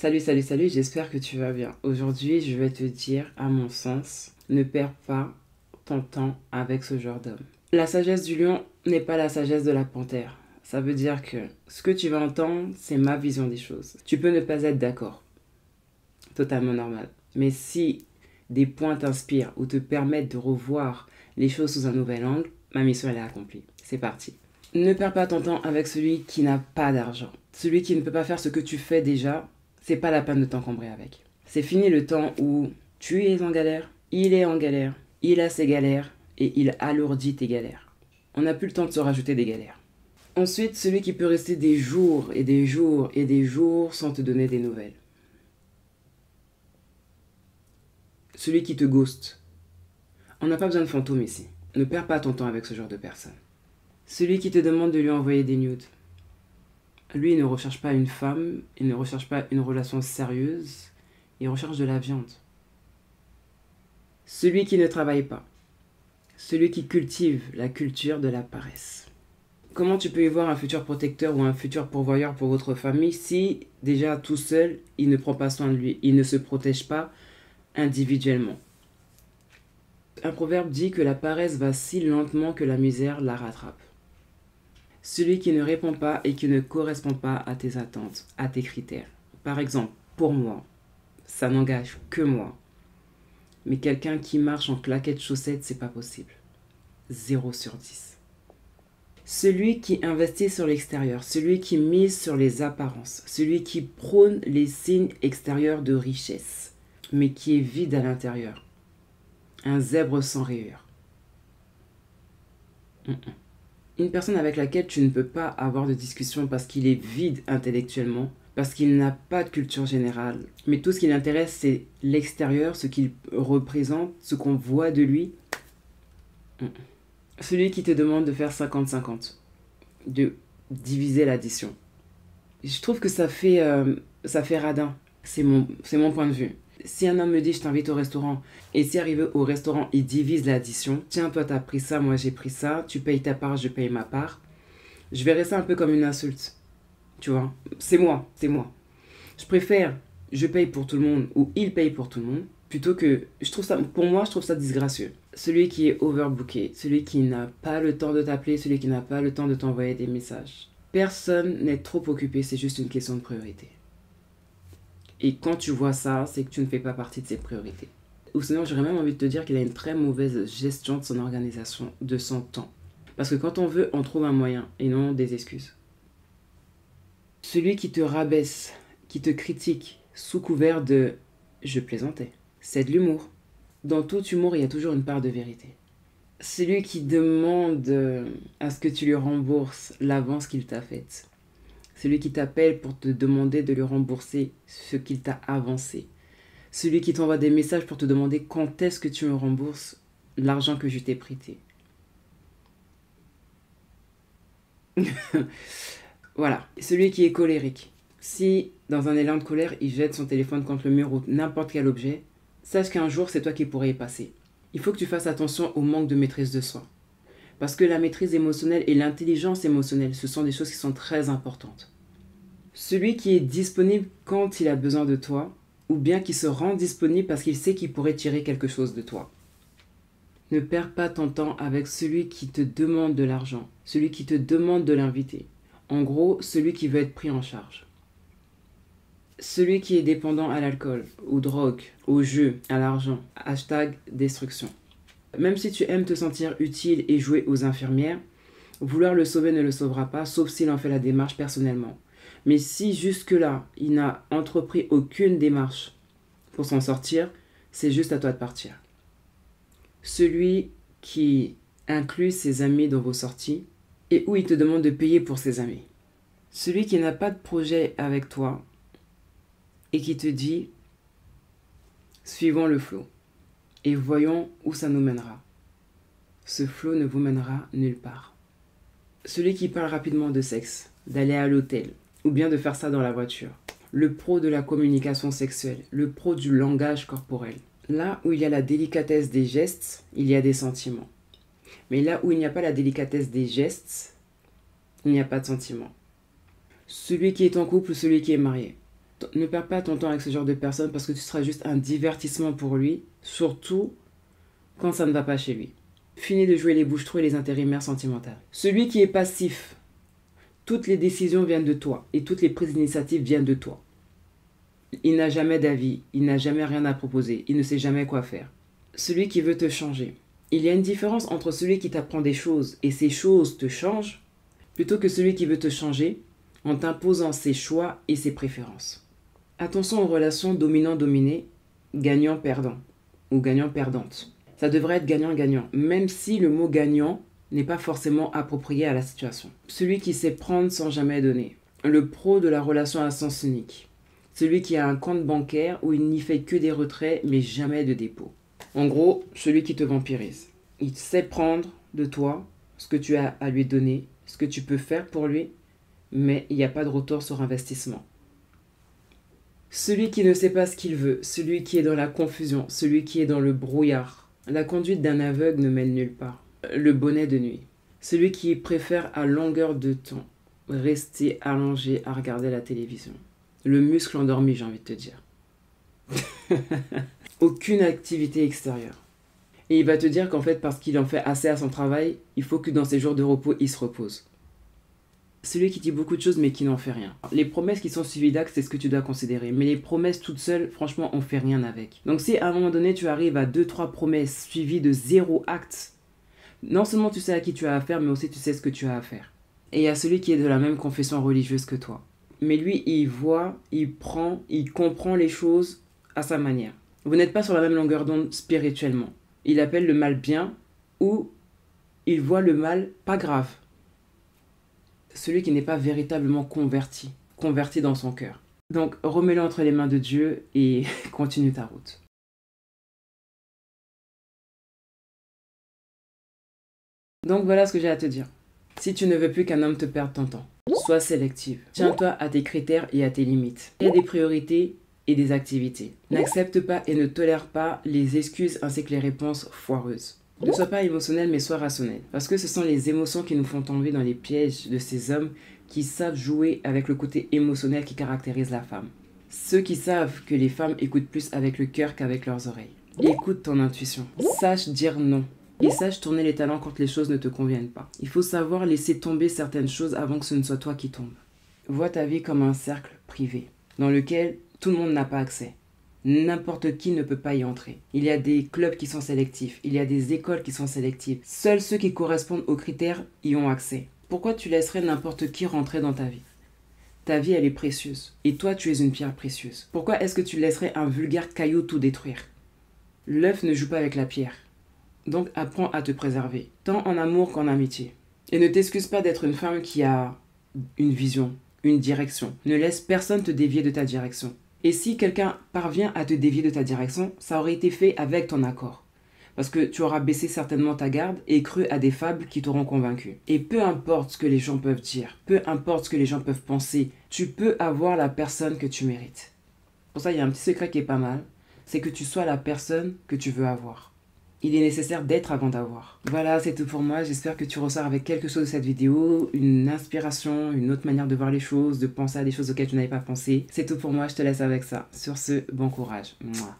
Salut, j'espère que tu vas bien. Aujourd'hui, je vais te dire, à mon sens, ne perds pas ton temps avec ce genre d'homme. La sagesse du lion n'est pas la sagesse de la panthère. Ça veut dire que ce que tu vas entendre, c'est ma vision des choses. Tu peux ne pas être d'accord. Totalement normal. Mais si des points t'inspirent ou te permettent de revoir les choses sous un nouvel angle, ma mission elle est accomplie. C'est parti. Ne perds pas ton temps avec celui qui n'a pas d'argent. Celui qui ne peut pas faire ce que tu fais déjà, c'est pas la peine de t'encombrer avec. C'est fini le temps où tu es en galère, il est en galère, il a ses galères et il alourdit tes galères. On n'a plus le temps de se rajouter des galères. Ensuite, celui qui peut rester des jours et des jours et des jours sans te donner des nouvelles. Celui qui te ghost. On n'a pas besoin de fantômes ici. Ne perds pas ton temps avec ce genre de personne. Celui qui te demande de lui envoyer des nudes. Lui, il ne recherche pas une femme, il ne recherche pas une relation sérieuse, il recherche de la viande. Celui qui ne travaille pas. Celui qui cultive la culture de la paresse. Comment tu peux y voir un futur protecteur ou un futur pourvoyeur pour votre famille si, déjà tout seul, il ne prend pas soin de lui, il ne se protège pas individuellement. Un proverbe dit que la paresse va si lentement que la misère la rattrape. Celui qui ne répond pas et qui ne correspond pas à tes attentes, à tes critères. Par exemple, pour moi, ça n'engage que moi. Mais quelqu'un qui marche en claquettes chaussettes, c'est pas possible. 0 sur 10. Celui qui investit sur l'extérieur, celui qui mise sur les apparences, celui qui prône les signes extérieurs de richesse, mais qui est vide à l'intérieur. Un zèbre sans rayures. Une personne avec laquelle tu ne peux pas avoir de discussion parce qu'il est vide intellectuellement, parce qu'il n'a pas de culture générale, mais tout ce qui l'intéresse, c'est l'extérieur, ce qu'il représente, ce qu'on voit de lui. Celui qui te demande de faire 50-50, de diviser l'addition. Je trouve que ça fait radin. C'est mon point de vue. Si un homme me dit je t'invite au restaurant et si arrivé au restaurant il divise l'addition, tiens toi t'as pris ça, moi j'ai pris ça, tu payes ta part, je paye ma part, je verrais ça un peu comme une insulte. Tu vois, c'est moi. Je préfère je paye pour tout le monde ou il paye pour tout le monde plutôt que pour moi je trouve ça disgracieux. Celui qui est overbooké, celui qui n'a pas le temps de t'appeler, celui qui n'a pas le temps de t'envoyer des messages. Personne n'est trop occupé, c'est juste une question de priorité. Et quand tu vois ça, c'est que tu ne fais pas partie de ses priorités. Ou sinon, j'aurais même envie de te dire qu'il a une très mauvaise gestion de son organisation, de son temps. Parce que quand on veut, on trouve un moyen et non des excuses. Celui qui te rabaisse, qui te critique sous couvert de « je plaisantais », c'est de l'humour. Dans tout humour, il y a toujours une part de vérité. Celui qui demande à ce que tu lui rembourses l'avance qu'il t'a faite. Celui qui t'appelle pour te demander de lui rembourser ce qu'il t'a avancé. Celui qui t'envoie des messages pour te demander quand est-ce que tu me rembourses l'argent que je t'ai prêté. Voilà. Celui qui est colérique. Si, dans un élan de colère, il jette son téléphone contre le mur ou n'importe quel objet, sache qu'un jour, c'est toi qui pourrais y passer. Il faut que tu fasses attention au manque de maîtrise de soi. Parce que la maîtrise émotionnelle et l'intelligence émotionnelle, ce sont des choses qui sont très importantes. Celui qui est disponible quand il a besoin de toi, ou bien qui se rend disponible parce qu'il sait qu'il pourrait tirer quelque chose de toi. Ne perds pas ton temps avec celui qui te demande de l'argent, celui qui te demande de l'inviter. En gros, celui qui veut être pris en charge. Celui qui est dépendant à l'alcool, aux drogues, au jeu, à l'argent. #destruction. Même si tu aimes te sentir utile et jouer aux infirmières, vouloir le sauver ne le sauvera pas, sauf s'il en fait la démarche personnellement. Mais si jusque-là, il n'a entrepris aucune démarche pour s'en sortir, c'est juste à toi de partir. Celui qui inclut ses amis dans vos sorties et où il te demande de payer pour ses amis. Celui qui n'a pas de projet avec toi et qui te dit « suivons le flot et voyons où ça nous mènera ». Ce flot ne vous mènera nulle part. Celui qui parle rapidement de sexe, d'aller à l'hôtel, ou bien de faire ça dans la voiture. Le pro de la communication sexuelle, le pro du langage corporel. Là où il y a la délicatesse des gestes, il y a des sentiments. Mais là où il n'y a pas la délicatesse des gestes, il n'y a pas de sentiments. Celui qui est en couple ou celui qui est marié. Ne perds pas ton temps avec ce genre de personne parce que tu seras juste un divertissement pour lui, surtout quand ça ne va pas chez lui. Finis de jouer les bouches-trous et les intérimaires sentimentales. Celui qui est passif, toutes les décisions viennent de toi et toutes les prises d'initiative viennent de toi. Il n'a jamais d'avis, il n'a jamais rien à proposer, il ne sait jamais quoi faire. Celui qui veut te changer. Il y a une différence entre celui qui t'apprend des choses et ces choses te changent, plutôt que celui qui veut te changer en t'imposant ses choix et ses préférences. Attention aux relations dominant-dominé, gagnant-perdant ou gagnant-perdante. Ça devrait être gagnant-gagnant, même si le mot gagnant n'est pas forcément approprié à la situation. Celui qui sait prendre sans jamais donner. Le pro de la relation à sens unique. Celui qui a un compte bancaire où il n'y fait que des retraits mais jamais de dépôt. En gros, celui qui te vampirise. Il sait prendre de toi ce que tu as à lui donner, ce que tu peux faire pour lui, mais il n'y a pas de retour sur investissement. Celui qui ne sait pas ce qu'il veut, celui qui est dans la confusion, celui qui est dans le brouillard. La conduite d'un aveugle ne mène nulle part. Le bonnet de nuit. Celui qui préfère à longueur de temps rester allongé à regarder la télévision. Le muscle endormi, j'ai envie de te dire. Aucune activité extérieure. Et il va te dire qu'en fait, parce qu'il en fait assez à son travail, il faut que dans ses jours de repos, il se repose. Celui qui dit beaucoup de choses mais qui n'en fait rien. Les promesses qui sont suivies d'actes, c'est ce que tu dois considérer. Mais les promesses toutes seules, franchement, on fait rien avec. Donc si à un moment donné, tu arrives à 2-3 promesses suivies de 0 acte, non seulement tu sais à qui tu as affaire, mais aussi tu sais ce que tu as à faire. Et il y a celui qui est de la même confession religieuse que toi. Mais lui, il voit, il prend, il comprend les choses à sa manière. Vous n'êtes pas sur la même longueur d'onde spirituellement. Il appelle le mal bien ou il voit le mal pas grave. Celui qui n'est pas véritablement converti dans son cœur. Donc remets-le entre les mains de Dieu et continue ta route. Donc voilà ce que j'ai à te dire. Si tu ne veux plus qu'un homme te perde ton temps, sois sélective. Tiens-toi à tes critères et à tes limites. Il y a des priorités et des activités. N'accepte pas et ne tolère pas les excuses ainsi que les réponses foireuses. Ne sois pas émotionnel mais sois rationnel. Parce que ce sont les émotions qui nous font tomber dans les pièges de ces hommes qui savent jouer avec le côté émotionnel qui caractérise la femme. Ceux qui savent que les femmes écoutent plus avec le cœur qu'avec leurs oreilles. Écoute ton intuition. Sache dire non. Et sache tourner les talons quand les choses ne te conviennent pas. Il faut savoir laisser tomber certaines choses avant que ce ne soit toi qui tombe. Vois ta vie comme un cercle privé, dans lequel tout le monde n'a pas accès. N'importe qui ne peut pas y entrer. Il y a des clubs qui sont sélectifs, il y a des écoles qui sont sélectives. Seuls ceux qui correspondent aux critères y ont accès. Pourquoi tu laisserais n'importe qui rentrer dans ta vie? Ta vie, elle est précieuse. Et toi, tu es une pierre précieuse. Pourquoi est-ce que tu laisserais un vulgaire caillou tout détruire? L'œuf ne joue pas avec la pierre. Donc apprends à te préserver, tant en amour qu'en amitié. Et ne t'excuse pas d'être une femme qui a une vision, une direction. Ne laisse personne te dévier de ta direction. Et si quelqu'un parvient à te dévier de ta direction, ça aurait été fait avec ton accord. Parce que tu auras baissé certainement ta garde et cru à des fables qui t'auront convaincu. Et peu importe ce que les gens peuvent dire, peu importe ce que les gens peuvent penser, tu peux avoir la personne que tu mérites. Pour ça, il y a un petit secret qui est pas mal, c'est que tu sois la personne que tu veux avoir. Il est nécessaire d'être avant d'avoir. Voilà, c'est tout pour moi. J'espère que tu ressors avec quelque chose de cette vidéo, une inspiration, une autre manière de voir les choses, de penser à des choses auxquelles tu n'avais pas pensé. C'est tout pour moi, je te laisse avec ça. Sur ce, bon courage. Mouah.